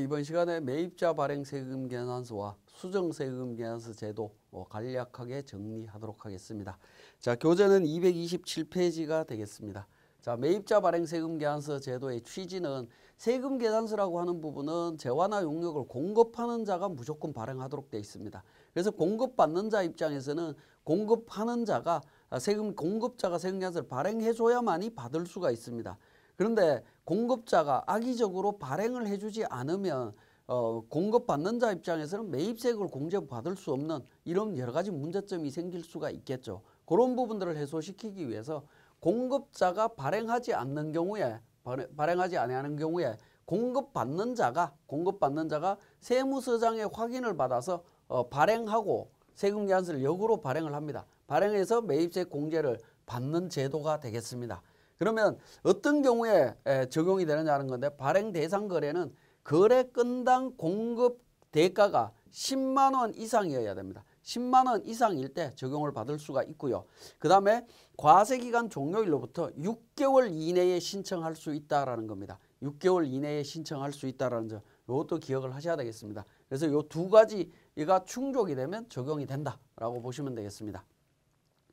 이번 시간에 매입자 발행 세금 계산서와 수정 세금 계산서 제도 간략하게 정리하도록 하겠습니다. 자, 교재는 227페이지가 되겠습니다. 자, 매입자 발행 세금 계산서 제도의 취지는 세금 계산서라고 하는 부분은 재화나 용역을 공급하는 자가 무조건 발행하도록 되어 있습니다. 그래서 공급받는 자 입장에서는 공급하는 자가 공급자가 세금 계산서를 발행해줘야만이 받을 수가 있습니다. 그런데 공급자가 악의적으로 발행을 해주지 않으면 공급받는 자 입장에서는 매입세액을 공제받을 수 없는 이런 여러 가지 문제점이 생길 수가 있겠죠. 그런 부분들을 해소시키기 위해서 공급자가 발행하지 않는 경우에 공급받는 자가 세무서장의 확인을 받아서 발행하고 세금 계산서를 역으로 발행을 합니다. 발행해서 매입세액 공제를 받는 제도가 되겠습니다. 그러면 어떤 경우에 적용이 되느냐는 건데, 발행 대상 거래는 거래 건당 공급 대가가 10만 원 이상이어야 됩니다. 10만 원 이상일 때 적용을 받을 수가 있고요. 그 다음에 과세기간 종료일로부터 6개월 이내에 신청할 수 있다라는 겁니다. 6개월 이내에 신청할 수 있다라는 점, 이것도 기억을 하셔야 되겠습니다. 그래서 이 두 가지가 충족이 되면 적용이 된다라고 보시면 되겠습니다.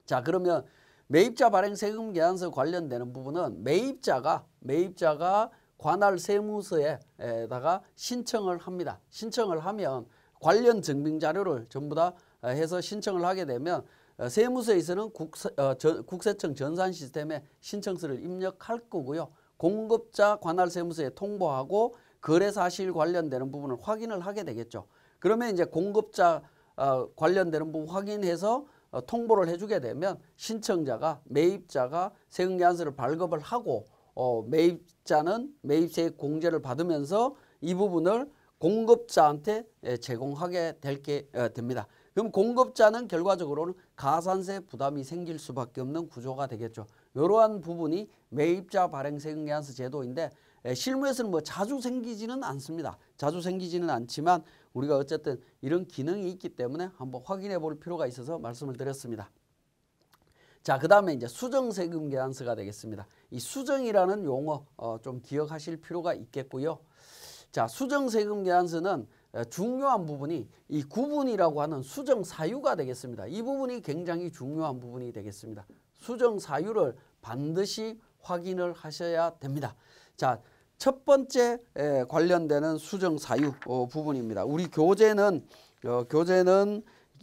자, 그러면 매입자 발행 세금 계산서 관련되는 부분은 매입자가 관할 세무서에다가 신청을 합니다. 신청을 하면 관련 증빙 자료를 전부 다 해서 신청을 하게 되면 세무서에서는 국세청 전산 시스템에 신청서를 입력할 거고요. 공급자 관할 세무서에 통보하고 거래 사실 관련되는 부분을 확인을 하게 되겠죠. 그러면 이제 공급자 관련되는 부분 확인해서 통보를 해주게 되면 신청자가 매입자가 세금 계산서를 발급을 하고 매입자는 매입세액 공제를 받으면서 이 부분을 공급자한테 제공하게 됩니다. 그럼 공급자는 결과적으로는 가산세 부담이 생길 수밖에 없는 구조가 되겠죠. 이러한 부분이 매입자 발행 세금 계산서 제도인데 실무에서는 뭐 자주 생기지는 않습니다. 자주 생기지는 않지만 우리가 어쨌든 이런 기능이 있기 때문에 한번 확인해 볼 필요가 있어서 말씀을 드렸습니다. 자, 그 다음에 이제 수정 세금 계산서가 되겠습니다. 이 수정이라는 용어 좀 기억하실 필요가 있겠고요. 자, 수정 세금 계산서는 중요한 부분이 이 구분이라고 하는 수정 사유가 되겠습니다. 이 부분이 굉장히 중요한 부분이 되겠습니다. 수정 사유를 반드시 확인을 하셔야 됩니다. 자, 첫 번째 관련되는 수정 사유 부분입니다. 우리 교재는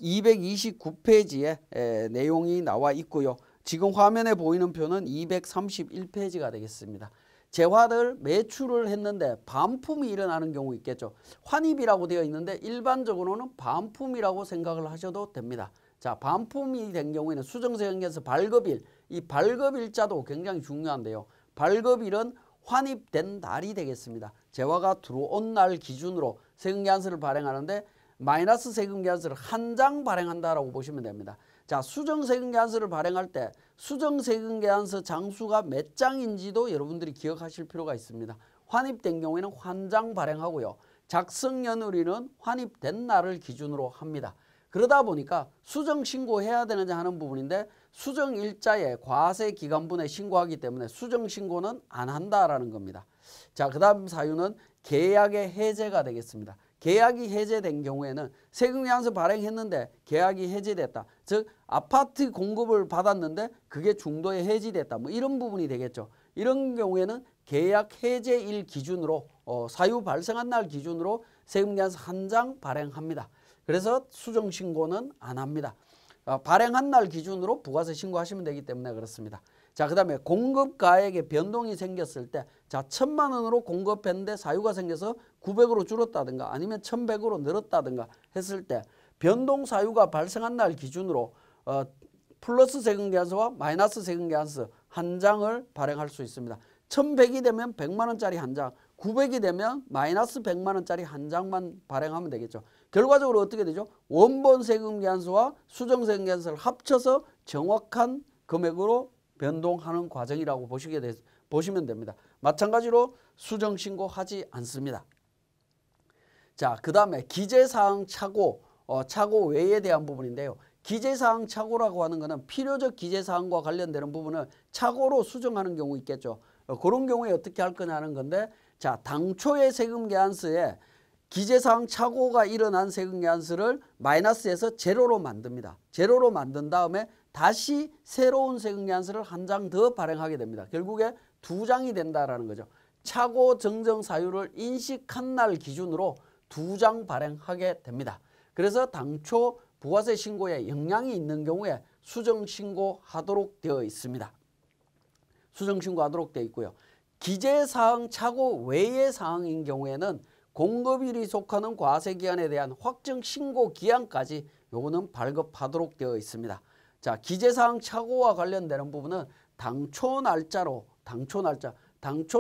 229페이지에 내용이 나와 있고요. 지금 화면에 보이는 표는 231페이지가 되겠습니다. 재화를 매출을 했는데 반품이 일어나는 경우 있겠죠. 환입이라고 되어 있는데 일반적으로는 반품이라고 생각을 하셔도 됩니다. 자, 반품이 된 경우에는 수정세금계산서 발급일, 이 발급일자도 굉장히 중요한데요. 발급일은 환입된 날이 되겠습니다. 재화가 들어온 날 기준으로 세금계산서를 발행하는데 마이너스 세금계산서를 한 장 발행한다라고 보시면 됩니다. 자, 수정세금계산서를 발행할 때 수정세금계산서 장수가 몇 장인지도 여러분들이 기억하실 필요가 있습니다. 환입된 경우에는 한 장 발행하고요. 작성연월일은 환입된 날을 기준으로 합니다. 그러다 보니까 수정신고해야 되느냐 하는 부분인데 수정일자에 과세기간분에 신고하기 때문에 수정신고는 안 한다라는 겁니다. 자, 그 다음 사유는 계약의 해제가 되겠습니다. 계약이 해제된 경우에는 세금계산서 발행했는데 계약이 해제됐다. 즉 아파트 공급을 받았는데 그게 중도에 해지됐다. 뭐 이런 부분이 되겠죠. 이런 경우에는 계약 해제일 기준으로 사유 발생한 날 기준으로 세금계산서 한 장 발행합니다. 그래서 수정신고는 안 합니다. 발행한 날 기준으로 부가세 신고하시면 되기 때문에 그렇습니다. 자, 그 다음에 공급가액에 변동이 생겼을 때, 자, 1,000만 원으로 공급했는데 사유가 생겨서 900으로 줄었다든가 아니면 1,100으로 늘었다든가 했을 때 변동 사유가 발생한 날 기준으로 플러스 세금계산서와 마이너스 세금계산서 한 장을 발행할 수 있습니다. 1,100이 되면 100만 원짜리 한 장, 900이 되면 마이너스 100만 원짜리 한 장만 발행하면 되겠죠. 결과적으로 어떻게 되죠? 원본 세금계산서와 수정세금계산서를 합쳐서 정확한 금액으로 변동하는 과정이라고 보시면 됩니다. 마찬가지로 수정신고하지 않습니다. 자, 그 다음에 기재사항 착오, 착오 외에 대한 부분인데요. 기재사항 착오라고 하는 것은 필요적 기재사항과 관련되는 부분을 착오로 수정하는 경우 있겠죠. 그런 경우에 어떻게 할 거냐는 건데, 자, 당초의 세금계산서에 기재사항 착오가 일어난 세금계산서를 마이너스에서 제로로 만듭니다. 제로로 만든 다음에 다시 새로운 세금계산서를 한 장 더 발행하게 됩니다. 결국에 2장이 된다라는 거죠. 착오 정정 사유를 인식한 날 기준으로 2장 발행하게 됩니다. 그래서 당초 부가세 신고에 영향이 있는 경우에 수정 신고하도록 되어 있습니다. 수정 신고하도록 되어 있고요. 기재사항 착오 외의 사항인 경우에는 공급일이 속하는 과세기간에 대한 확정 신고 기한까지 요거는 발급하도록 되어 있습니다. 자, 기재사항 착오와 관련되는 부분은 당초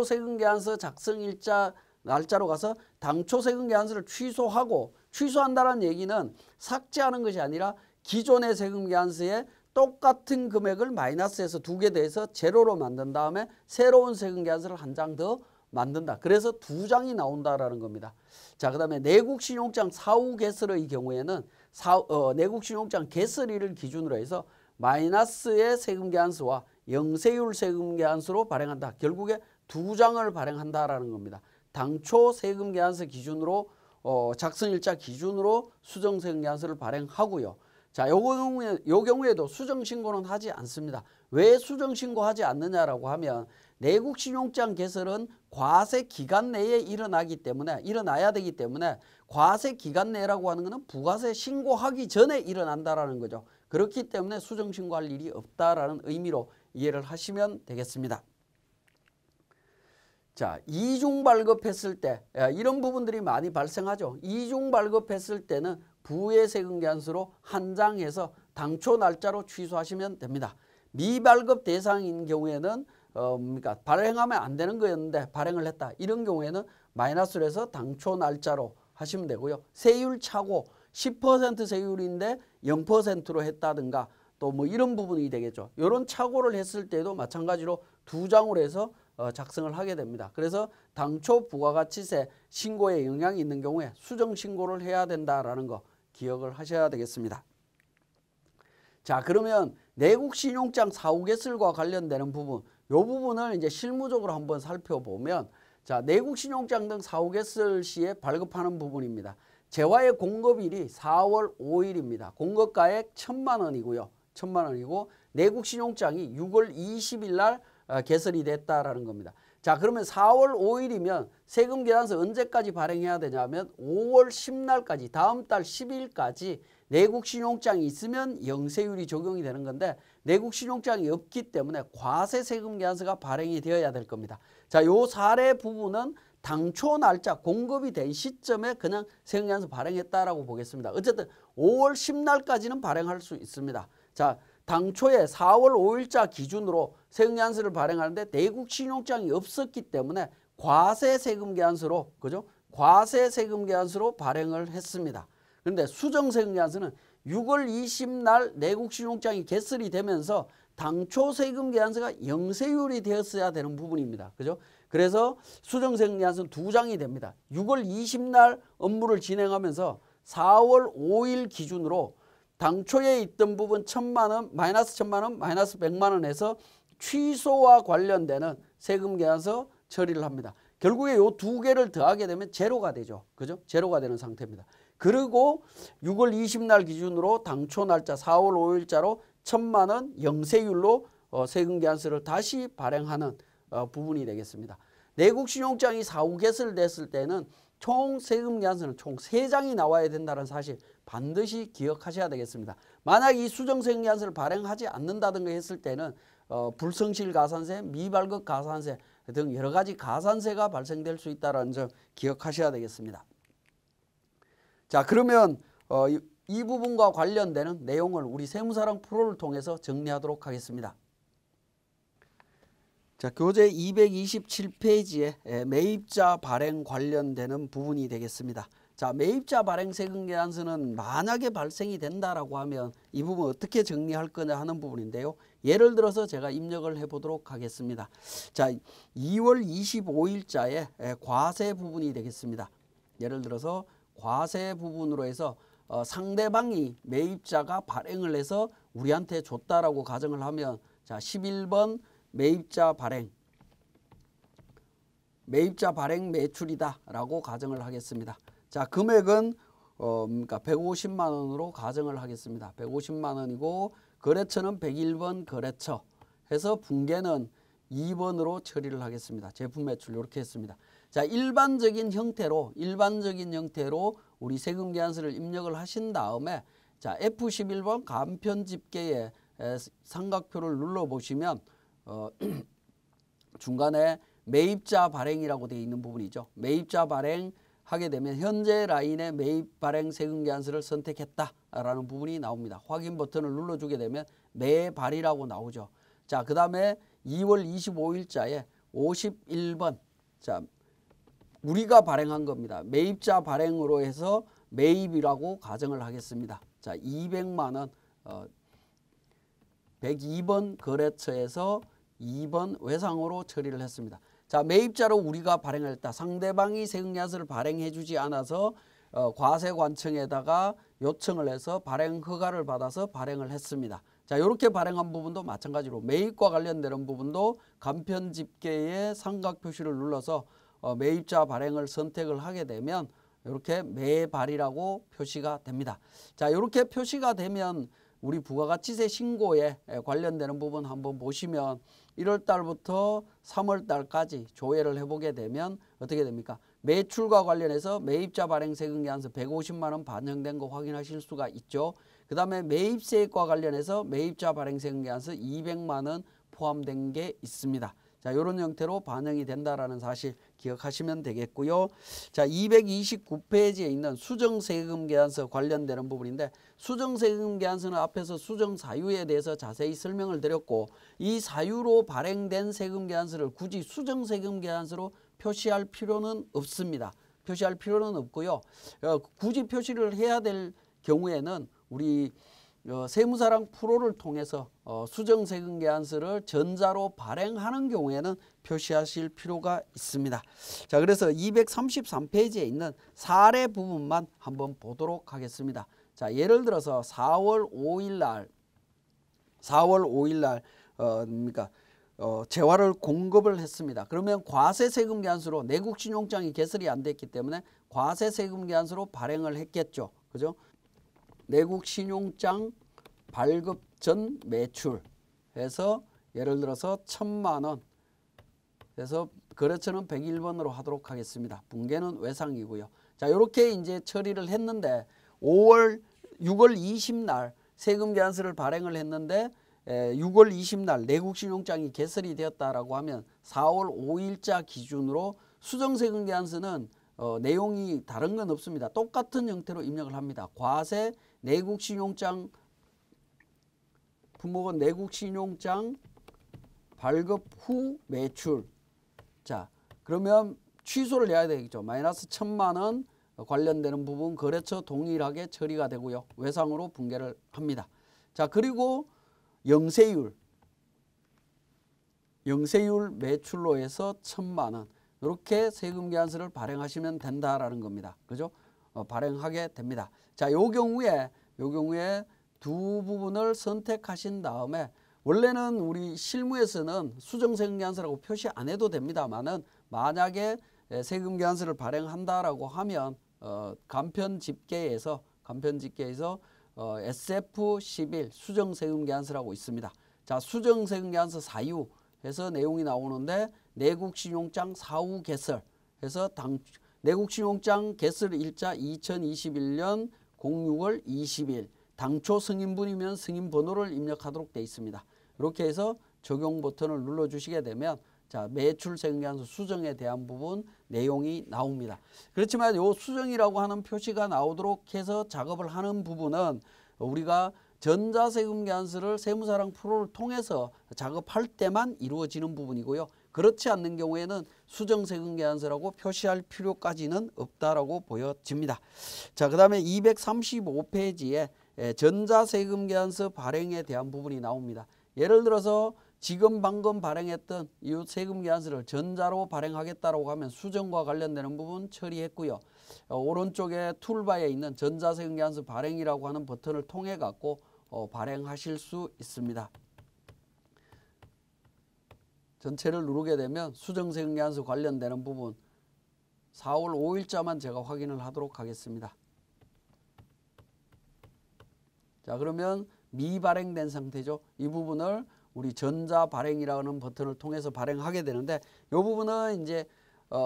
세금계산서 작성일자 날짜로 가서 당초 세금계산서를 취소하고, 취소한다는 얘기는 삭제하는 것이 아니라 기존의 세금계산서에 똑같은 금액을 마이너스에서 2개 더해서 제로로 만든 다음에 새로운 세금계산서를 한 장 더 만든다. 그래서 2장이 나온다라는 겁니다. 자, 그 다음에 내국신용장 사후 개설의 경우에는 내국신용장 개설일을 기준으로 해서 마이너스의 세금계산서와 영세율 세금계산서로 발행한다. 결국에 2장을 발행한다라는 겁니다. 당초 세금계산서 기준으로 작성일자 기준으로 수정세금계산서를 발행하고요. 자, 요 경우에도 수정신고는 하지 않습니다. 왜 수정신고하지 않느냐라고 하면 내국신용장 개설은 과세 기간 내에 일어나야 되기 때문에 과세 기간 내라고 하는 것은 부가세 신고하기 전에 일어난다라는 거죠. 그렇기 때문에 수정신고할 일이 없다라는 의미로 이해를 하시면 되겠습니다. 자, 이중 발급했을 때 이런 부분들이 많이 발생하죠. 이중 발급했을 때는 부의세금계산서로 한 장 해서 당초 날짜로 취소하시면 됩니다. 미발급 대상인 경우에는 발행하면 안 되는 거였는데 발행을 했다. 이런 경우에는 마이너스로 해서 당초 날짜로 하시면 되고요. 세율 착오 10% 세율인데 0%로 했다든가 또 뭐 이런 부분이 되겠죠. 이런 착오를 했을 때도 마찬가지로 2장으로 해서 작성을 하게 됩니다. 그래서 당초 부가가치세 신고에 영향이 있는 경우에 수정 신고를 해야 된다라는 거 기억을 하셔야 되겠습니다. 자, 그러면 내국신용장 사후 개설과 관련되는 부분, 이 부분을 이제 실무적으로 한번 살펴보면, 자, 내국신용장 등 사후 개설 시에 발급하는 부분입니다. 재화의 공급일이 4월 5일입니다. 공급가액 1,000만 원이고요. 1,000만 원이고 내국신용장이 6월 20일 날 개설이 됐다라는 겁니다. 자, 그러면 4월 5일이면 세금계산서 언제까지 발행해야 되냐면 5월 10날까지, 다음 달 10일까지 내국신용장이 있으면 영세율이 적용이 되는 건데 내국신용장이 없기 때문에 과세세금계산서가 발행이 되어야 될 겁니다. 자, 요 사례 부분은 당초 날짜 공급이 된 시점에 그냥 세금계산서 발행했다라고 보겠습니다. 어쨌든 5월 10날까지는 발행할 수 있습니다. 자, 당초에 4월 5일자 기준으로 세금계산서를 발행하는데 내국신용장이 없었기 때문에 과세세금계산서로, 그죠? 과세세금계산서로 발행을 했습니다. 그런데 수정세금계산서는 6월 20날 내국신용장이 개설이 되면서 당초 세금계산서가 영세율이 되었어야 되는 부분입니다. 그죠? 그래서 수정세금계산서는 2장이 됩니다. 6월 20날 업무를 진행하면서 4월 5일 기준으로 당초에 있던 부분 1,000만 원, 마이너스 1,000만 원, 마이너스 100만 원에서 취소와 관련되는 세금계산서 처리를 합니다. 결국에 요 두 개를 더하게 되면 제로가 되죠. 그죠? 제로가 되는 상태입니다. 그리고 6월 20날 기준으로 당초 날짜 4월 5일자로 1,000만 원 영세율로 세금계산서를 다시 발행하는 부분이 되겠습니다. 내국신용장이 사후 개설됐을 때는 총 세금계산서는 총 3장이 나와야 된다는 사실 반드시 기억하셔야 되겠습니다. 만약 이 수정세금계산서를 발행하지 않는다든가 했을 때는 불성실 가산세, 미발급 가산세 등 여러 가지 가산세가 발생될 수 있다는 점 기억하셔야 되겠습니다. 자, 그러면 이 부분과 관련되는 내용을 우리 세무사랑 프로를 통해서 정리하도록 하겠습니다. 자, 교재 227페이지에 매입자 발행 관련되는 부분이 되겠습니다. 자, 매입자 발행 세금계산서는 만약에 발생이 된다라고 하면 이 부분 어떻게 정리할 거냐 하는 부분인데요. 예를 들어서 제가 입력을 해보도록 하겠습니다. 자, 2월 25일자에 과세 부분이 되겠습니다. 예를 들어서 과세 부분으로 해서 상대방이 매입자가 발행을 해서 우리한테 줬다라고 가정을 하면, 자, 11번 매입자 발행 매출이다 라고 가정을 하겠습니다. 자, 금액은 그러니까 150만 원으로 가정을 하겠습니다. 150만 원이고 거래처는 101번 거래처 해서 분계는 2번으로 처리를 하겠습니다. 제품 매출 이렇게 했습니다. 자, 일반적인 형태로 우리 세금 계산서를 입력을 하신 다음에 자, F11번 간편 집계의 삼각표를 눌러 보시면 중간에 매입자 발행이라고 되어 있는 부분이죠. 매입자 발행 하게 되면 현재 라인의 매입 발행 세금 계산서를 선택했다라는 부분이 나옵니다. 확인 버튼을 눌러주게 되면 매발이라고 나오죠. 자, 그 다음에 2월 25일자에 51번 자, 우리가 발행한 겁니다. 매입자 발행으로 해서 매입이라고 가정을 하겠습니다. 자, 200만 원 102번 거래처에서 2번 외상으로 처리를 했습니다. 자, 매입자로 우리가 발행을 했다. 상대방이 세금계산서를 발행해 주지 않아서 과세관청에다가 요청을 해서 발행 허가를 받아서 발행을 했습니다. 자, 이렇게 발행한 부분도 마찬가지로 매입과 관련되는 부분도 간편 집계의 삼각 표시를 눌러서 매입자 발행을 선택을 하게 되면 이렇게 매발이라고 표시가 됩니다. 자, 이렇게 표시가 되면 우리 부가가치세 신고에 관련되는 부분 한번 보시면 1월 달부터 3월 달까지 조회를 해보게 되면 어떻게 됩니까? 매출과 관련해서 매입자 발행 세금 계산서 150만 원 반영된 거 확인하실 수가 있죠. 그 다음에 매입세액과 관련해서 매입자 발행 세금 계산서 200만 원 포함된 게 있습니다. 자, 이런 형태로 반영이 된다라는 사실 기억하시면 되겠고요. 자, 229페이지에 있는 수정세금 계산서 관련되는 부분인데 수정세금 계산서는 앞에서 수정 사유에 대해서 자세히 설명을 드렸고 이 사유로 발행된 세금 계산서를 굳이 수정세금 계산서로 표시할 필요는 없습니다. 표시할 필요는 없고요. 굳이 표시를 해야 될 경우에는 우리 세무사랑 프로를 통해서 수정세금 계산서를 전자로 발행하는 경우에는 표시하실 필요가 있습니다. 자, 그래서 233페이지에 있는 사례 부분만 한번 보도록 하겠습니다. 자, 예를 들어서 4월 5일 날 그러니까 재화를 공급을 했습니다. 그러면 과세세금 계산서로 내국신용장이 개설이 안 됐기 때문에 과세세금 계산서로 발행을 했겠죠. 그죠? 내국신용장 발급 전 매출 해서 예를 들어서 1,000만 원 해서 거래처는 101번으로 하도록 하겠습니다. 분계는 외상이고요. 자, 이렇게 이제 처리를 했는데 6월 20날 세금 계산서를 발행을 했는데 6월 20날 내국신용장이 개설이 되었다라고 하면 4월 5일자 기준으로 수정세금 계산서는 내용이 다른 건 없습니다. 똑같은 형태로 입력을 합니다. 과세 내국신용장 품목은 내국신용장 발급 후 매출. 자, 그러면 취소를 해야 되겠죠. 마이너스 1,000만 원 관련되는 부분 거래처 동일하게 처리가 되고요. 외상으로 분계를 합니다. 자, 그리고 영세율 매출로 해서 1,000만 원 이렇게 세금 계산서를 발행하시면 된다라는 겁니다. 그죠? 발행하게 됩니다. 자, 요 경우에 두 부분을 선택하신 다음에 원래는 우리 실무에서는 수정세금 계산서라고 표시 안 해도 됩니다만은 만약에 세금 계산서를 발행한다라고 하면 간편 집계에서 SF11 수정세금 계산서라고 있습니다. 자, 수정세금 계산서 사유 해서 내용이 나오는데 내국신용장 사후 개설 해서 내국신용장 개설 일자 2021년 06월 20일 당초 승인분이면 승인번호를 입력하도록 되어 있습니다. 이렇게 해서 적용 버튼을 눌러주시게 되면 자, 매출세금 계산서 수정에 대한 부분 내용이 나옵니다. 그렇지만 이 수정이라고 하는 표시가 나오도록 해서 작업을 하는 부분은 우리가 전자세금 계산서를 세무사랑 프로를 통해서 작업할 때만 이루어지는 부분이고요. 그렇지 않는 경우에는 수정세금 계산서라고 표시할 필요까지는 없다라고 보여집니다. 자, 그 다음에 235페이지에 전자세금 계산서 발행에 대한 부분이 나옵니다. 예를 들어서 지금 방금 발행했던 이 세금 계산서를 전자로 발행하겠다라고 하면 수정과 관련되는 부분 처리했고요. 오른쪽에 툴바에 있는 전자세금 계산서 발행이라고 하는 버튼을 통해 갖고 발행하실 수 있습니다. 전체를 누르게 되면 수정세금 계산서 관련되는 부분 4월 5일자만 제가 확인을 하도록 하겠습니다. 자, 그러면 미발행된 상태죠. 이 부분을 우리 전자 발행이라는 버튼을 통해서 발행하게 되는데 이 부분은 이제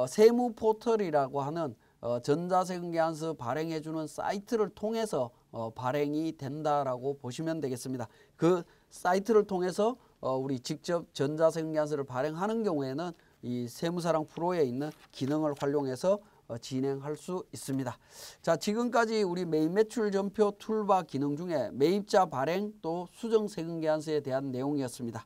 세무 포털이라고 하는 전자세금계산서 발행해주는 사이트를 통해서 발행이 된다라고 보시면 되겠습니다. 그 사이트를 통해서 우리 직접 전자세금계산서를 발행하는 경우에는 이 세무사랑 프로에 있는 기능을 활용해서 진행할 수 있습니다. 자, 지금까지 우리 매입 매출 전표 툴바 기능 중에 매입자 발행 또 수정 세금계산서에 대한 내용이었습니다.